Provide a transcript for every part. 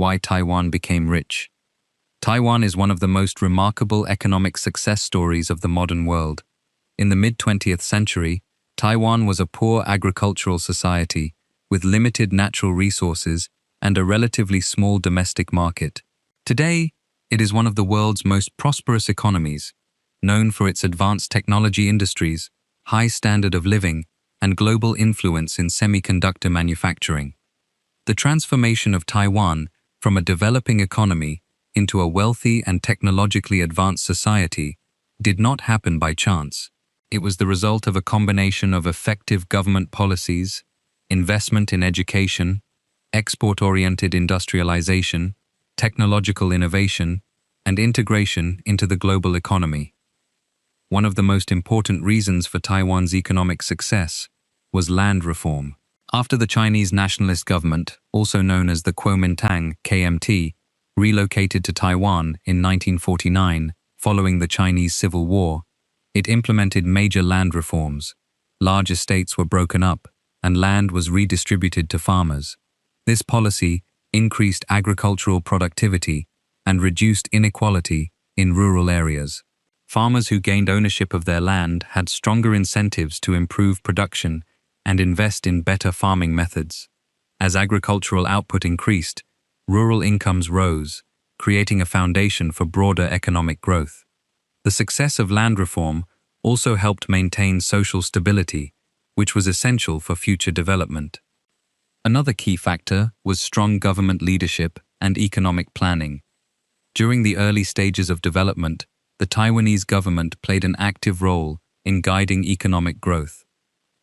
Why Taiwan became rich. Taiwan is one of the most remarkable economic success stories of the modern world. In the mid-20th century, Taiwan was a poor agricultural society with limited natural resources and a relatively small domestic market. Today, it is one of the world's most prosperous economies, known for its advanced technology industries, high standard of living, and global influence in semiconductor manufacturing. The transformation of Taiwan from a developing economy into a wealthy and technologically advanced society did not happen by chance. It was the result of a combination of effective government policies, investment in education, export-oriented industrialization, technological innovation, and integration into the global economy. One of the most important reasons for Taiwan's economic success was land reform. After the Chinese nationalist government, also known as the Kuomintang (KMT), relocated to Taiwan in 1949 following the Chinese Civil War, it implemented major land reforms. Large estates were broken up, and land was redistributed to farmers. This policy increased agricultural productivity and reduced inequality in rural areas. Farmers who gained ownership of their land had stronger incentives to improve production and invest in better farming methods. As agricultural output increased, rural incomes rose, creating a foundation for broader economic growth. The success of land reform also helped maintain social stability, which was essential for future development. Another key factor was strong government leadership and economic planning. During the early stages of development, the Taiwanese government played an active role in guiding economic growth.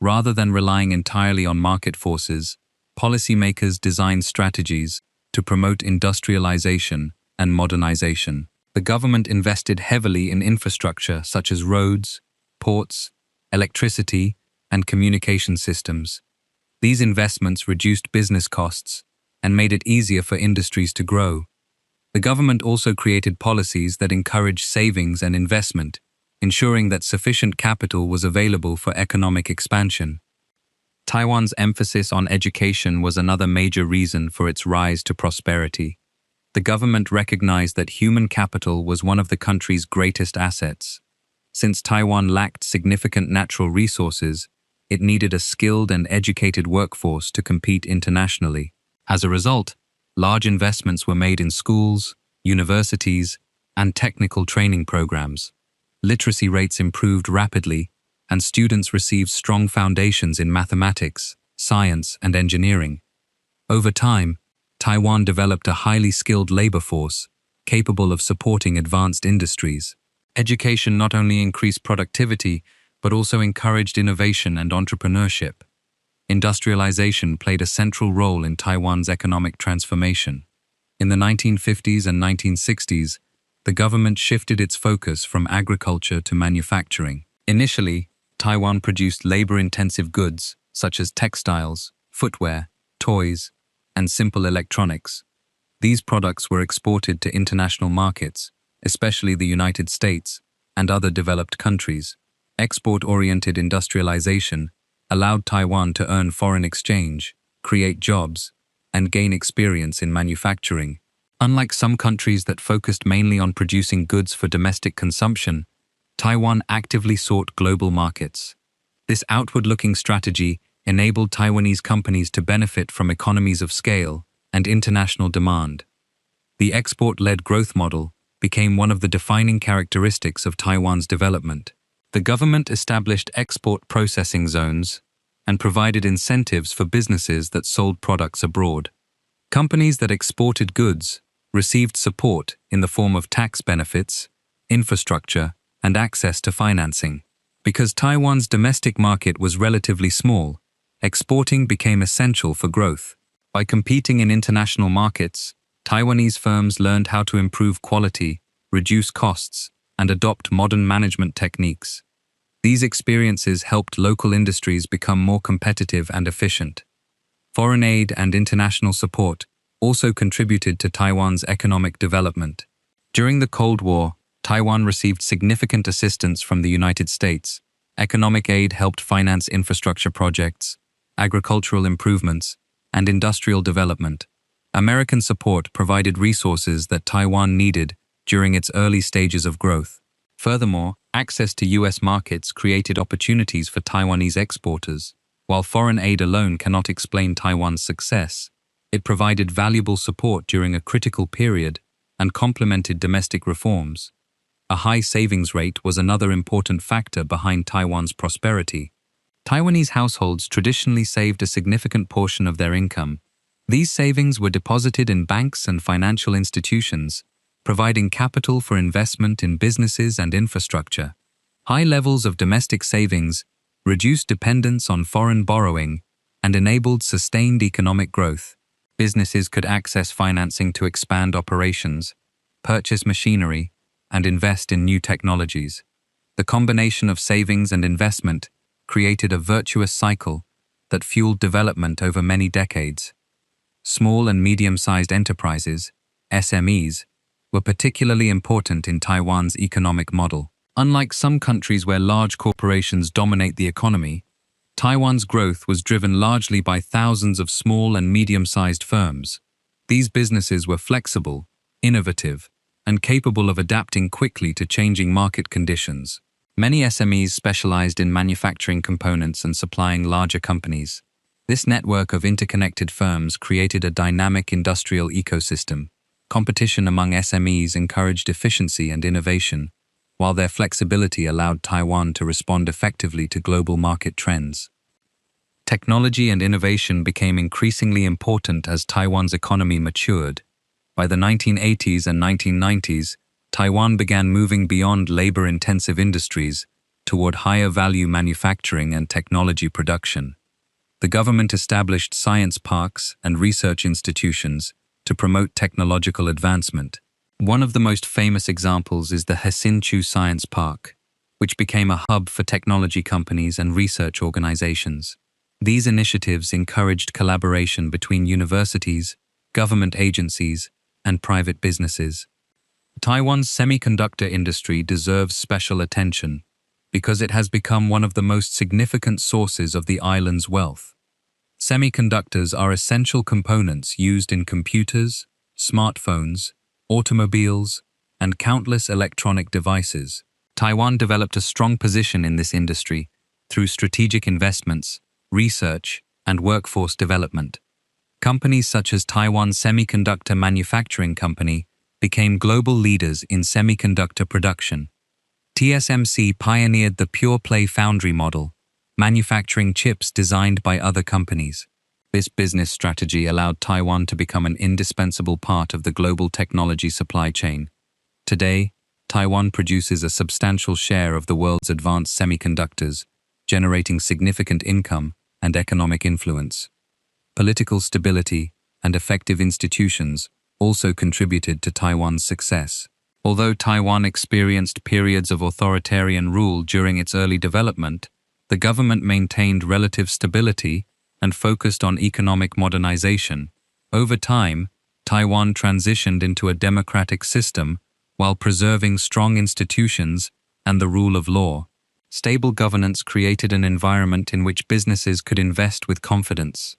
Rather than relying entirely on market forces, policymakers designed strategies to promote industrialization and modernization. The government invested heavily in infrastructure such as roads, ports, electricity, and communication systems. These investments reduced business costs and made it easier for industries to grow. The government also created policies that encouraged savings and investment, ensuring that sufficient capital was available for economic expansion. Taiwan's emphasis on education was another major reason for its rise to prosperity. The government recognized that human capital was one of the country's greatest assets. Since Taiwan lacked significant natural resources, it needed a skilled and educated workforce to compete internationally. As a result, large investments were made in schools, universities, and technical training programs. Literacy rates improved rapidly, and students received strong foundations in mathematics, science, and engineering. Over time, Taiwan developed a highly skilled labor force capable of supporting advanced industries. Education not only increased productivity, but also encouraged innovation and entrepreneurship. Industrialization played a central role in Taiwan's economic transformation. In the 1950s and 1960s, the government shifted its focus from agriculture to manufacturing. Initially, Taiwan produced labor-intensive goods such as textiles, footwear, toys, and simple electronics. These products were exported to international markets, especially the United States and other developed countries. Export-oriented industrialization allowed Taiwan to earn foreign exchange, create jobs, and gain experience in manufacturing. Unlike some countries that focused mainly on producing goods for domestic consumption, Taiwan actively sought global markets. This outward-looking strategy enabled Taiwanese companies to benefit from economies of scale and international demand. The export-led growth model became one of the defining characteristics of Taiwan's development. The government established export processing zones and provided incentives for businesses that sold products abroad. Companies that exported goods received support in the form of tax benefits, infrastructure, and access to financing. Because Taiwan's domestic market was relatively small, exporting became essential for growth. By competing in international markets, Taiwanese firms learned how to improve quality, reduce costs, and adopt modern management techniques. These experiences helped local industries become more competitive and efficient. Foreign aid and international support also contributed to Taiwan's economic development. During the Cold War, Taiwan received significant assistance from the United States. Economic aid helped finance infrastructure projects, agricultural improvements, and industrial development. American support provided resources that Taiwan needed during its early stages of growth. Furthermore, access to US markets created opportunities for Taiwanese exporters. While foreign aid alone cannot explain Taiwan's success, it provided valuable support during a critical period and complemented domestic reforms. A high savings rate was another important factor behind Taiwan's prosperity. Taiwanese households traditionally saved a significant portion of their income. These savings were deposited in banks and financial institutions, providing capital for investment in businesses and infrastructure. High levels of domestic savings reduced dependence on foreign borrowing and enabled sustained economic growth. Businesses could access financing to expand operations, purchase machinery, and invest in new technologies. The combination of savings and investment created a virtuous cycle that fueled development over many decades. Small and medium-sized enterprises, SMEs, were particularly important in Taiwan's economic model. Unlike some countries where large corporations dominate the economy, Taiwan's growth was driven largely by thousands of small and medium-sized firms. These businesses were flexible, innovative, and capable of adapting quickly to changing market conditions. Many SMEs specialized in manufacturing components and supplying larger companies. This network of interconnected firms created a dynamic industrial ecosystem. Competition among SMEs encouraged efficiency and innovation, while their flexibility allowed Taiwan to respond effectively to global market trends. Technology and innovation became increasingly important as Taiwan's economy matured. By the 1980s and 1990s, Taiwan began moving beyond labor-intensive industries toward higher-value manufacturing and technology production. The government established science parks and research institutions to promote technological advancement. One of the most famous examples is the Hsinchu Science Park, which became a hub for technology companies and research organizations. These initiatives encouraged collaboration between universities, government agencies, and private businesses. Taiwan's semiconductor industry deserves special attention because it has become one of the most significant sources of the island's wealth. Semiconductors are essential components used in computers, smartphones, automobiles, and countless electronic devices. Taiwan developed a strong position in this industry through strategic investments, research, and workforce development. Companies such as Taiwan Semiconductor Manufacturing Company became global leaders in semiconductor production. TSMC pioneered the pure-play foundry model, manufacturing chips designed by other companies. This business strategy allowed Taiwan to become an indispensable part of the global technology supply chain. Today, Taiwan produces a substantial share of the world's advanced semiconductors, generating significant income and economic influence. Political stability and effective institutions also contributed to Taiwan's success. Although Taiwan experienced periods of authoritarian rule during its early development, the government maintained relative stability and focused on economic modernization. Over time, Taiwan transitioned into a democratic system while preserving strong institutions and the rule of law. Stable governance created an environment in which businesses could invest with confidence.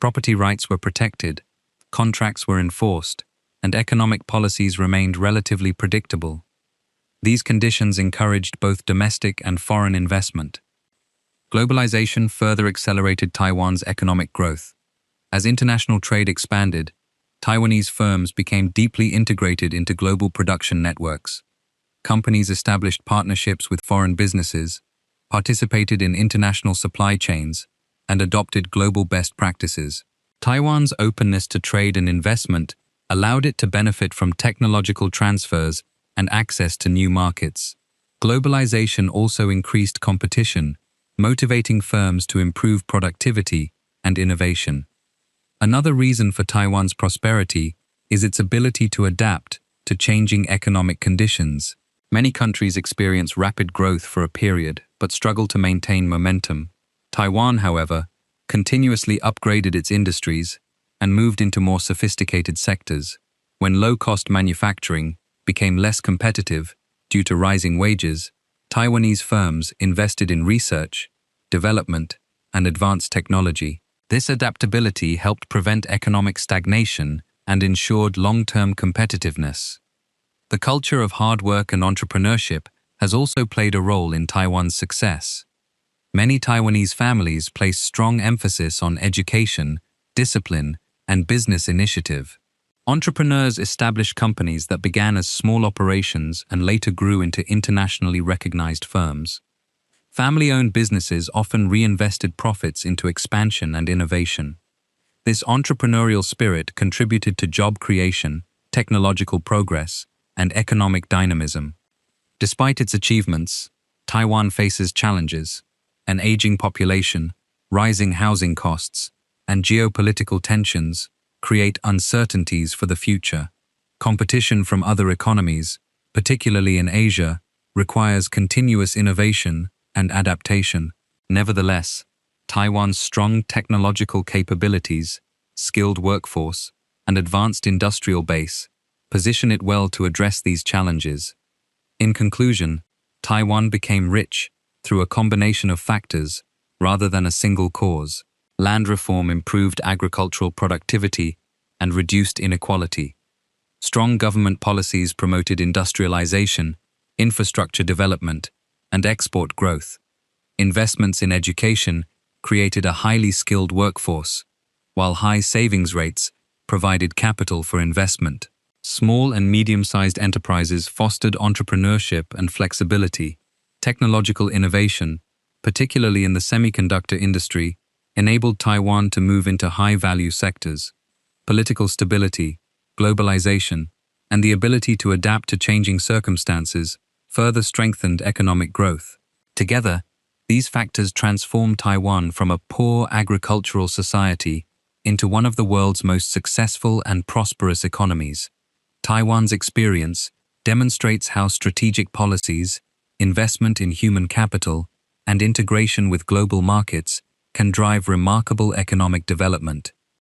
Property rights were protected, contracts were enforced, and economic policies remained relatively predictable. These conditions encouraged both domestic and foreign investment. Globalization further accelerated Taiwan's economic growth. As international trade expanded, Taiwanese firms became deeply integrated into global production networks. Companies established partnerships with foreign businesses, participated in international supply chains, and adopted global best practices. Taiwan's openness to trade and investment allowed it to benefit from technological transfers and access to new markets. Globalization also increased competition, motivating firms to improve productivity and innovation. Another reason for Taiwan's prosperity is its ability to adapt to changing economic conditions. Many countries experience rapid growth for a period but struggle to maintain momentum. Taiwan, however, continuously upgraded its industries and moved into more sophisticated sectors. When low-cost manufacturing became less competitive due to rising wages, Taiwanese firms invested in research, development, and advanced technology. This adaptability helped prevent economic stagnation and ensured long-term competitiveness. The culture of hard work and entrepreneurship has also played a role in Taiwan's success. Many Taiwanese families place strong emphasis on education, discipline, and business initiative. Entrepreneurs established companies that began as small operations and later grew into internationally recognized firms. Family-owned businesses often reinvested profits into expansion and innovation. This entrepreneurial spirit contributed to job creation, technological progress, and economic dynamism. Despite its achievements, Taiwan faces challenges: an aging population, rising housing costs, and geopolitical tensions create uncertainties for the future. Competition from other economies, particularly in Asia, requires continuous innovation and adaptation. Nevertheless, Taiwan's strong technological capabilities, skilled workforce, and advanced industrial base position it well to address these challenges. In conclusion, Taiwan became rich through a combination of factors rather than a single cause. Land reform improved agricultural productivity and reduced inequality. Strong government policies promoted industrialization, infrastructure development, and export growth. Investments in education created a highly skilled workforce, while high savings rates provided capital for investment. Small and medium-sized enterprises fostered entrepreneurship and flexibility. Technological innovation, particularly in the semiconductor industry, enabled Taiwan to move into high-value sectors. Political stability, globalization, and the ability to adapt to changing circumstances further strengthened economic growth. Together, these factors transformed Taiwan from a poor agricultural society into one of the world's most successful and prosperous economies. Taiwan's experience demonstrates how strategic policies, investment in human capital, and integration with global markets can drive remarkable economic development.